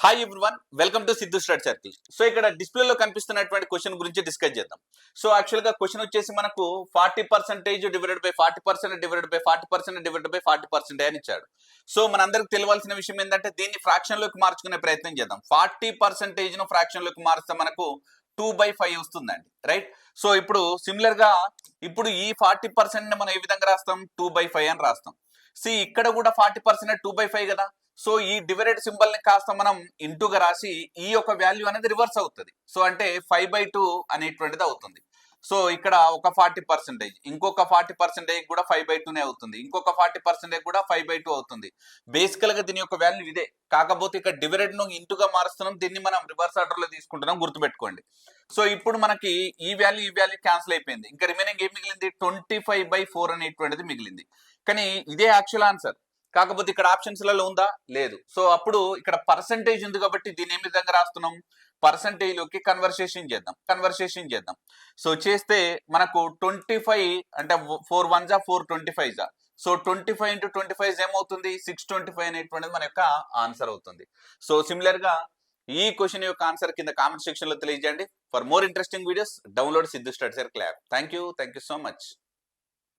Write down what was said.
Hi everyone, welcome to Siddhu study circle. So ఇక్కడ డిస్ప్లేలో కనిపిస్తున్నటువంటి క్వశ్చన్ గురించి డిస్కస్ చేద్దాం. సో యాక్చువల్ గా క్వశ్చన్ వచ్చేసి మనకు 40% divided by 40% divided by 40% divided by 40% అని ఇచ్చాడు. సో మనందరికి తెలియాల్సిన విషయం ఏంటంటే దీన్ని ఫ్రాక్షన్ లోకి మార్చుకునే ప్రయత్నం చేద్దాం. 40% ను ఫ్రాక్షన్ లోకి మారిస్తే మనకు 2/5 వస్తుందండి, రైట్? సో ఇప్పుడు సిమిలర్ గా ఇప్పుడు ఈ 40% ని మనం ఏ విధంగా రాస్తాం? 2/5 అని రాస్తాం. ఇక్కడ కూడా 40% 2/5 కదా. సో ఈ డివైడెడ్ సింబల్ ని కాస్త మనం ఇంటూగా రాసి ఈ యొక్క వాల్యూ అనేది రివర్స్ అవుతుంది. సో అంటే 5/2 అనేటువంటిది అవుతుంది. సో ఇక్కడ ఒక 40%, ఇంకొక 40% కూడా 5/2నే అవుతుంది, ఇంకొక 40% కూడా 5/2 అవుతుంది. బేసికల్ గా దీని యొక్క వాల్యూ ఇదే. కాకపోతే ఇక్కడ డివైడెడ్ ను ఇంటూగా మారుస్తున్నాం, దీన్ని మనం రివర్స్ ఆర్డర్ లో తీసుకుంటున్నాం, గుర్తుపెట్టుకోండి. సో ఇప్పుడు మనకి ఈ వాల్యూ క్యాన్సిల్ అయిపోయింది. ఇంకా రిమైనింగ్ ఏం మిగిలింది? 25/4 అనేటువంటిది మిగిలింది. కానీ ఇదే యాక్చువల్ ఆన్సర్. కాకపోతే ఇక్కడ ఆప్షన్స్ లలో ఉందా? లేదు. సో అప్పుడు ఇక్కడ పర్సంటేజ్ ఉంది కాబట్టి దీన్ని ఏ విధంగా రాస్తున్నాం? పర్సంటేజ్ లోకి కన్వర్సేషన్ చేద్దాం. సో చేస్తే మనకు 25 అంటే 4 1 జా 4 25 జా. సో 25 into 25 ఏమవుతుంది? 625 అనేటువంటిది మన యొక్క ఆన్సర్ అవుతుంది. సో సిమిలర్ గా ఈ క్వశ్చన్ యొక్క ఆన్సర్ కింద కామెంట్ సెక్షన్ లో తెలియజేయండి. For more interesting videos download Siddhu study circle app. Thank you so much.